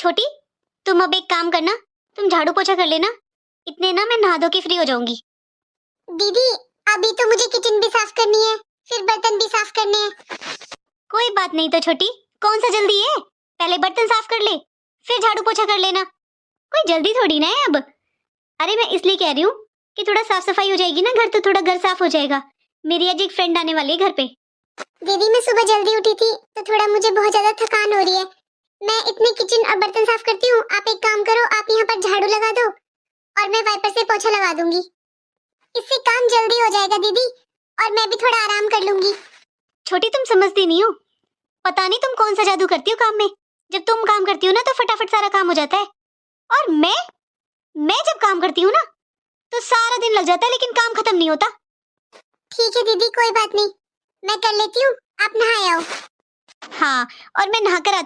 छोटी, तुम अब एक काम करना, तुम झाड़ू पोछा कर लेना, इतने ना मैं नहा धो के फ्री हो जाऊंगी। दीदी अभी तो मुझे किचन भी साफ करनी है, फिर बर्तन भी साफ करने हैं। कोई बात नहीं तो छोटी, कौन सा जल्दी है, पहले बर्तन साफ कर ले, फिर झाड़ू पोछा कर लेना, कोई जल्दी थोड़ी ना है अब। अरे मैं इसलिए कह रही हूँ कि थोड़ा साफ सफाई हो जाएगी ना घर, तो थोड़ा घर साफ हो जाएगा। मेरी आज एक फ्रेंड आने वाली है घर पे। दीदी मैं सुबह जल्दी उठी थी तो थोड़ा मुझे बहुत ज्यादा थकान हो रही है। मैं इतने किचन और बर्तन साफ करती हूँ, आप एक काम करो, आप यहाँ पर झाड़ू लगा दो और मैं वाइपर से पोछा लगा दूंगी। इससे काम जल्दी हो जाएगा दीदी, और मैं भी थोड़ा आराम कर लूंगी। छोटी तुम समझती नहीं हो, पता नहीं तुम कौन सा जादू करती हो काम में। जब तुम काम करती हो ना तो फटाफट सारा काम हो जाता है, और मैं जब काम करती हूँ ना तो सारा दिन लग जाता है लेकिन काम खत्म नहीं होता। ठीक है दीदी कोई बात नहीं, मैं कर लेती हूँ, आप नहाए आओ। हाँ, और मैं नहा कर आती